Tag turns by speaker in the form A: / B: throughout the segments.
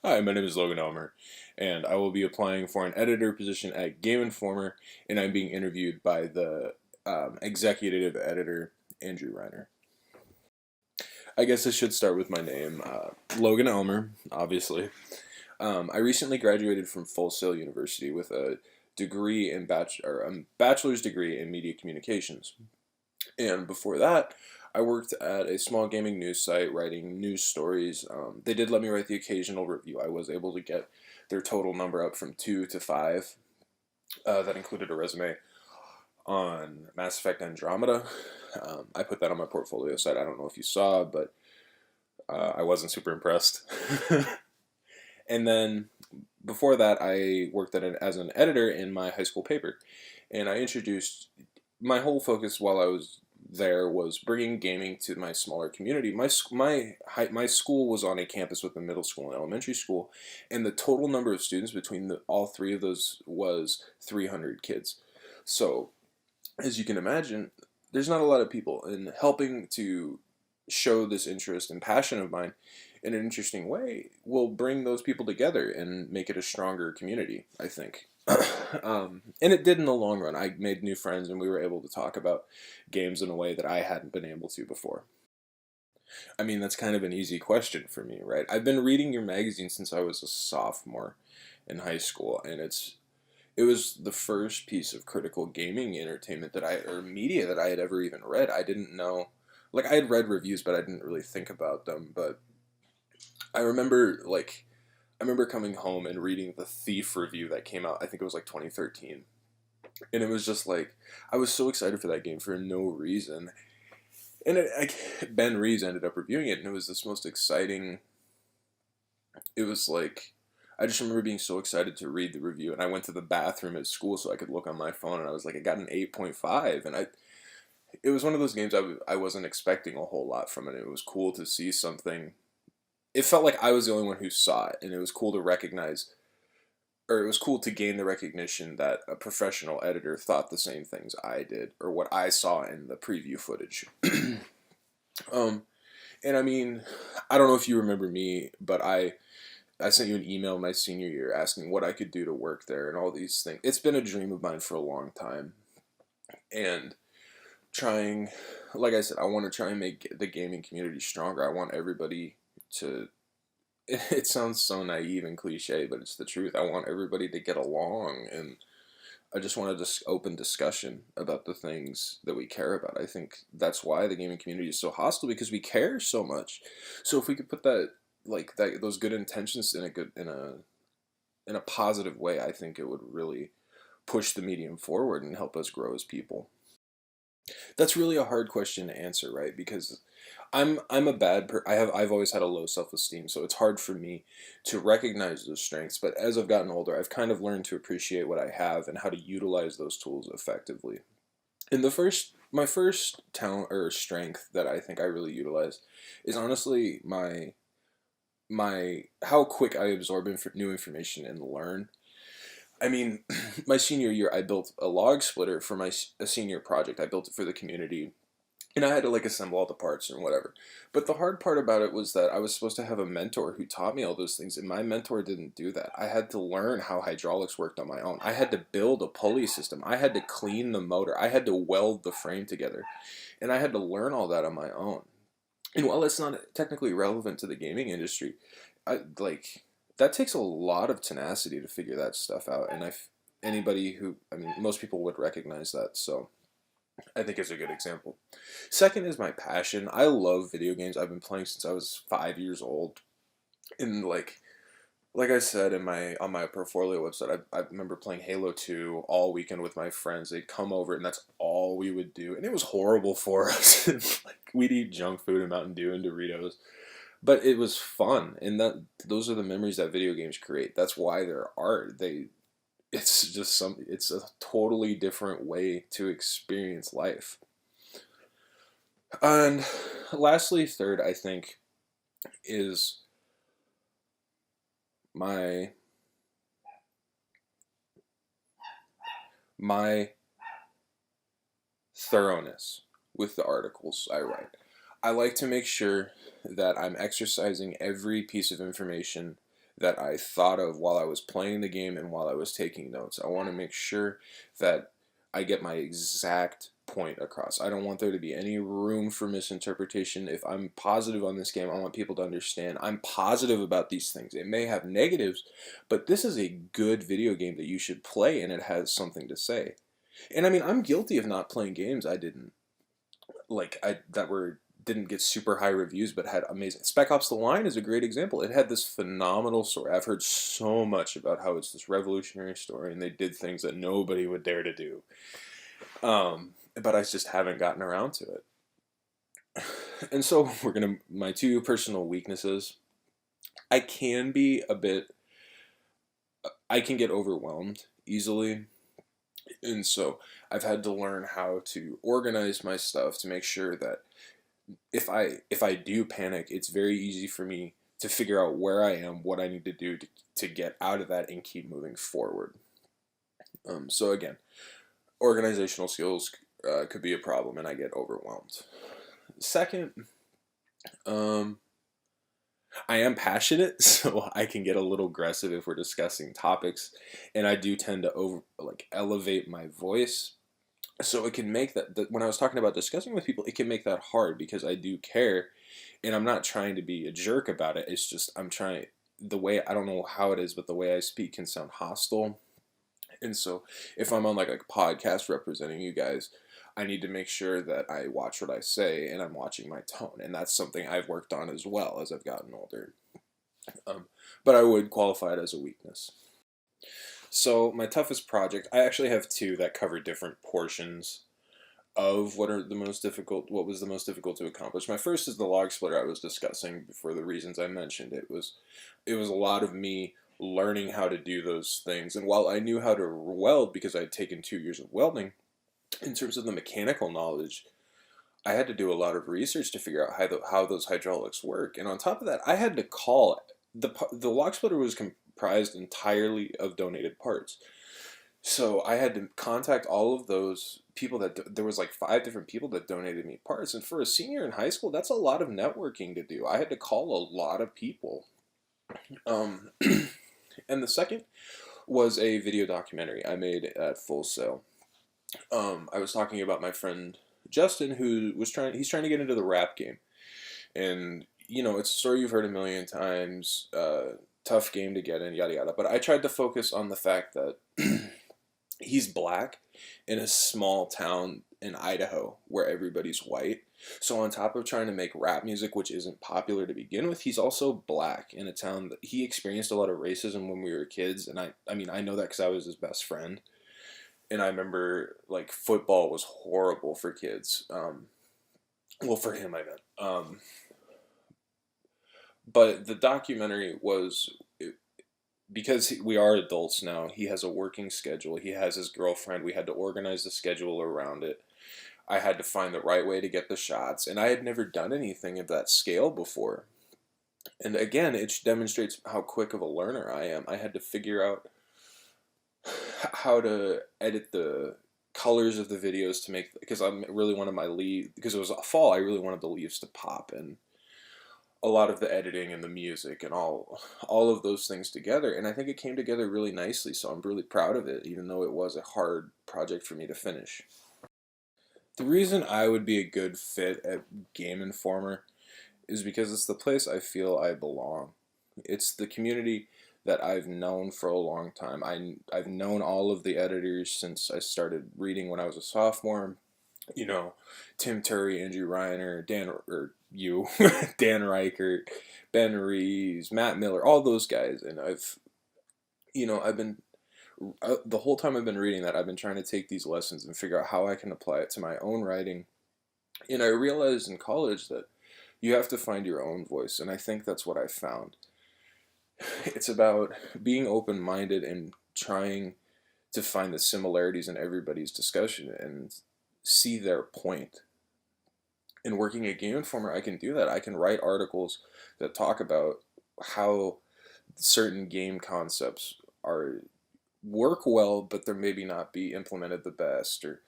A: Hi, my name is Logan Elmer, and I will be applying for an editor position at Game Informer, and I'm being interviewed by the executive editor, Andrew Reiner. I guess I should start with my name, Logan Elmer, obviously. I recently graduated from Full Sail University with a degree in bachelor's degree in media communications. And before that, I worked at a small gaming news site writing news stories. They did let me write the occasional review. I was able to get their total number up from two to five. That included a resume on Mass Effect Andromeda. I put that on my portfolio site. I don't know if you saw, but I wasn't super impressed. And then before that, I worked as an editor in my high school paper, and I introduced my whole focus while I was there was bringing gaming to my smaller community. My school was on a campus with a middle school and elementary school, and the total number of students between all three of those was 300 kids. So, as you can imagine, there's not a lot of people, and helping to show this interest and passion of mine in an interesting way will bring those people together and make it a stronger community, I think. And it did in the long run. I made new friends and we were able to talk about games in a way that I hadn't been able to before. I mean, that's kind of an easy question for me, right? I've been reading your magazine since I was a sophomore in high school, and it was the first piece of critical gaming entertainment or media that I had ever even read. I didn't know, like, I had read reviews, but I didn't really think about them. But I remember, I remember coming home and reading the Thief review that came out. I think it was like 2013, and it was just like I was so excited for that game for no reason. And Ben Reeves ended up reviewing it, and it was this most exciting. It was like I just remember being so excited to read the review, and I went to the bathroom at school so I could look on my phone, and I was like, I got an 8.5, and it was one of those games I wasn't expecting a whole lot from it. It was cool to see something. It felt like I was the only one who saw it, and it was cool to recognize, or it was cool to gain the recognition that a professional editor thought the same things I did, or what I saw in the preview footage. um, and I mean, I don't know if you remember me, but I sent you an email my senior year asking what I could do to work there and all these things. It's been a dream of mine for a long time, and trying, like I said, I want to try and make the gaming community stronger. I want everybody to. It sounds so naive and cliche, but it's the truth. I want everybody to get along, and I just want to just open discussion about the things that we care about. I think that's why the gaming community is so hostile, because we care so much. So if we could put those good intentions in a positive way, I think it would really push the medium forward and help us grow as people. That's really a hard question to answer, right? Because I'm a I've always had a low self-esteem, so it's hard for me to recognize those strengths. But as I've gotten older, I've kind of learned to appreciate what I have and how to utilize those tools effectively. And my first talent or strength that I think I really utilize is honestly my how quick I absorb new information and learn. I mean, my senior year, I built a log splitter for a senior project. I built it for the community, and I had to like assemble all the parts and whatever. But the hard part about it was that I was supposed to have a mentor who taught me all those things, and my mentor didn't do that. I had to learn how hydraulics worked on my own. I had to build a pulley system. I had to clean the motor. I had to weld the frame together, and I had to learn all that on my own. And while it's not technically relevant to the gaming industry, I like that takes a lot of tenacity to figure that stuff out. And anybody who, I mean, most people would recognize that. So I think it's a good example. Second is my passion. I love video games. I've been playing since I was 5 years old. And like I said in my on my portfolio website, I remember playing Halo 2 all weekend with my friends. They'd come over and that's all we would do. And it was horrible for us. Like we'd eat junk food and Mountain Dew and Doritos. But it was fun, and those are the memories that video games create. That's why they're art. It's a totally different way to experience life. And lastly, third, I think, is my my thoroughness with the articles I write. I like to make sure that I'm exercising every piece of information that I thought of while I was playing the game and while I was taking notes. I want to make sure that I get my exact point across. I don't want there to be any room for misinterpretation. If I'm positive on this game, I want people to understand I'm positive about these things. It may have negatives, but this is a good video game that you should play and it has something to say. And I mean, I'm guilty of not playing games I didn't like I that were didn't get super high reviews but had amazing. Spec Ops: The Line is a great example. It had this phenomenal story. I've heard so much about how it's this revolutionary story and they did things that nobody would dare to do. But I just haven't gotten around to it. And so my two personal weaknesses. I can be a bit I can get overwhelmed easily. And so I've had to learn how to organize my stuff to make sure that if I do panic, it's very easy for me to figure out where I am, what I need to do to get out of that and keep moving forward. So again, organizational skills could be a problem, and I get overwhelmed. Second, um, I am passionate, so I can get a little aggressive if we're discussing topics, and I do tend to elevate my voice. So it can make that when I was talking about discussing with people, it can make that hard because I do care, and I'm not trying to be a jerk about it. It's just I'm trying the way I don't know how it is, but the way I speak can sound hostile. And so if I'm on like a podcast representing you guys, I need to make sure that I watch what I say and I'm watching my tone. And that's something I've worked on as well as I've gotten older. Um, but I would qualify it as a weakness. So my toughest project, I actually have two that cover different portions of what was the most difficult to accomplish. My first is the log splitter I was discussing for the reasons I mentioned. It was a lot of me learning how to do those things. And while I knew how to weld because I'd taken 2 years of welding, in terms of the mechanical knowledge, I had to do a lot of research to figure out how those hydraulics work. And on top of that, I had to call the log splitter was comprised entirely of donated parts. So I had to contact all of those people there was like 5 different people that donated me parts. And for a senior in high school, that's a lot of networking to do. I had to call a lot of people. Um, and the second was a video documentary I made at Full Sail. I was talking about my friend Justin, he's trying to get into the rap game, and it's a story you've heard a million times. Tough game to get in, yada yada. But I tried to focus on the fact that he's black in a small town in Idaho where everybody's white. So on top of trying to make rap music, which isn't popular to begin with, he's also black in a town that he experienced a lot of racism when we were kids, and I mean I know that because I was his best friend, and I remember like football was horrible for kids. Well, for him, I meant. But the documentary because we are adults now. He has a working schedule. He has his girlfriend. We had to organize the schedule around it. I had to find the right way to get the shots, and I had never done anything of that scale before. And again, it demonstrates how quick of a learner I am. I had to figure out how to edit the colors of the videos to make, because I really wanted my leaves, because it was fall, I really wanted the leaves to pop, and a lot of the editing and the music and all of those things together, and I think it came together really nicely, so I'm really proud of it, even though it was a hard project for me to finish. The reason I would be a good fit at Game Informer is because it's the place I feel I belong. It's the community that I've known for a long time. I've known all of the editors since I started reading when I was a sophomore. Tim Turry, Andrew Reiner, Dan Reichert, Ben Reeves, Matt Miller, all those guys. And I've been, the whole time I've been reading that, I've been trying to take these lessons and figure out how I can apply it to my own writing. And I realized in college that you have to find your own voice, and I think that's what I found. It's about being open-minded and trying to find the similarities in everybody's discussion and see their point. In working at Game Informer, I can do that. I can write articles that talk about how certain game concepts are work well, but they're maybe not be implemented the best, or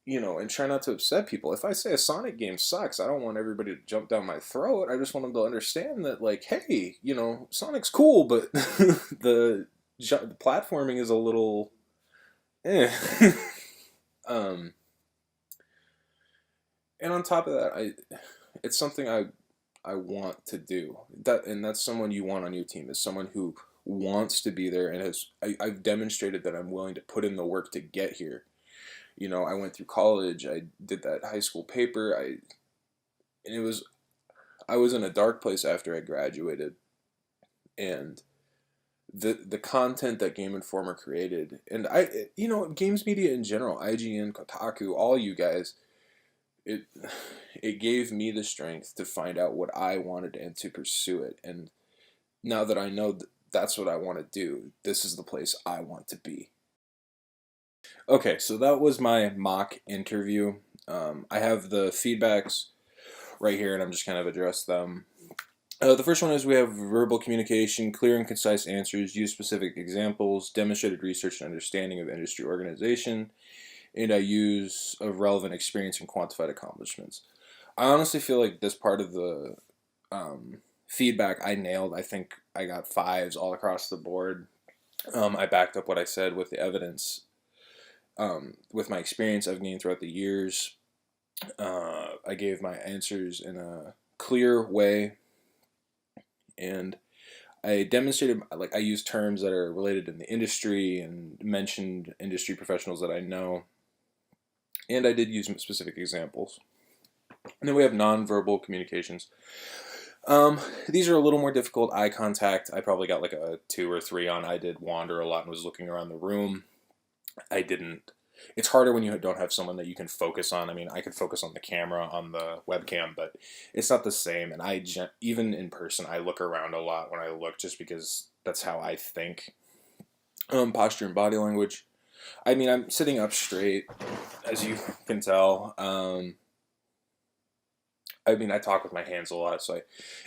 A: and try not to upset people. If I say a Sonic game sucks, I don't want everybody to jump down my throat. I just want them to understand that, like, hey, Sonic's cool, but the platforming is a little, eh. um, and on top of that, it's something I want to do. And that's someone you want on your team, is someone who wants to be there and I've demonstrated that I'm willing to put in the work to get here. I went through college. I did that high school paper. And it was I was in a dark place after I graduated, and the content that Game Informer created, and games media in general, IGN, Kotaku, all you guys, it it gave me the strength to find out what I wanted and to pursue it. And now that I know that's what I want to do, this is the place I want to be. Okay, so that was my mock interview. I have the feedbacks right here, and I'm just kind of address them. The first one is we have verbal communication, clear and concise answers, use specific examples, demonstrated research and understanding of industry organization, and I use of relevant experience and quantified accomplishments. I honestly feel like this part of the feedback I nailed. I think I got fives all across the board. I backed up what I said with the evidence, with my experience I've gained throughout the years. I gave my answers in a clear way, and I demonstrated, like, I used terms that are related in the industry and mentioned industry professionals that I know, and I did use specific examples. And then we have nonverbal communications. These are a little more difficult. Eye contact, I probably got like a 2 or 3 on. I did wander a lot and was looking around the room. I didn't. It's harder when you don't have someone that you can focus on. I mean, I could focus on the camera, on the webcam, but it's not the same. And even in person, I look around a lot when I look, just because that's how I think. Posture and body language. I mean, I'm sitting up straight, as you can tell. I mean, I talk with my hands a lot,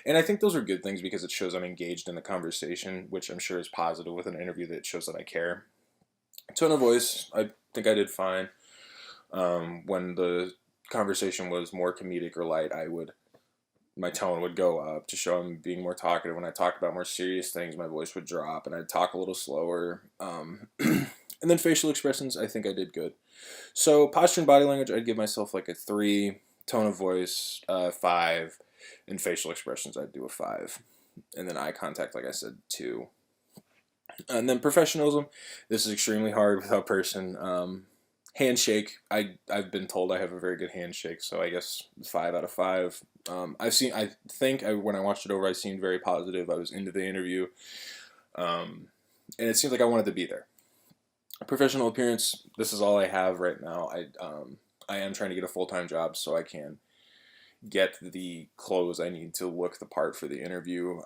A: and I think those are good things because it shows I'm engaged in the conversation, which I'm sure is positive with an interview, that shows that I care. Tone of voice, I think I did fine. When the conversation was more comedic or light, my tone would go up to show I'm being more talkative. When I talked about more serious things, my voice would drop and I'd talk a little slower. And then facial expressions, I think I did good. So posture and body language, I'd give myself like a 3. Tone of voice, 5. And facial expressions, I'd do a 5. And then eye contact, like I said, 2. And then professionalism, this is extremely hard without person. Handshake, I've been told I have a very good handshake, so I guess 5 out of 5. I think when I watched it over, I seemed very positive. I was into the interview, and it seems like I wanted to be there. Professional appearance, this is all I have right now. I am trying to get a full-time job so I can get the clothes I need to look the part for the interview.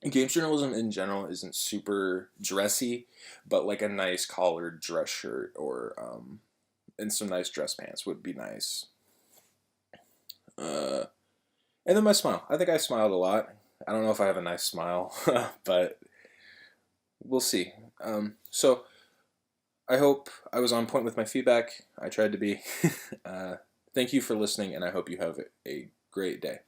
A: Games journalism in general isn't super dressy, but like a nice collared dress shirt and some nice dress pants would be nice. And then my smile. I think I smiled a lot. I don't know if I have a nice smile, but we'll see. So I hope I was on point with my feedback. I tried to be. Thank you for listening, and I hope you have a great day.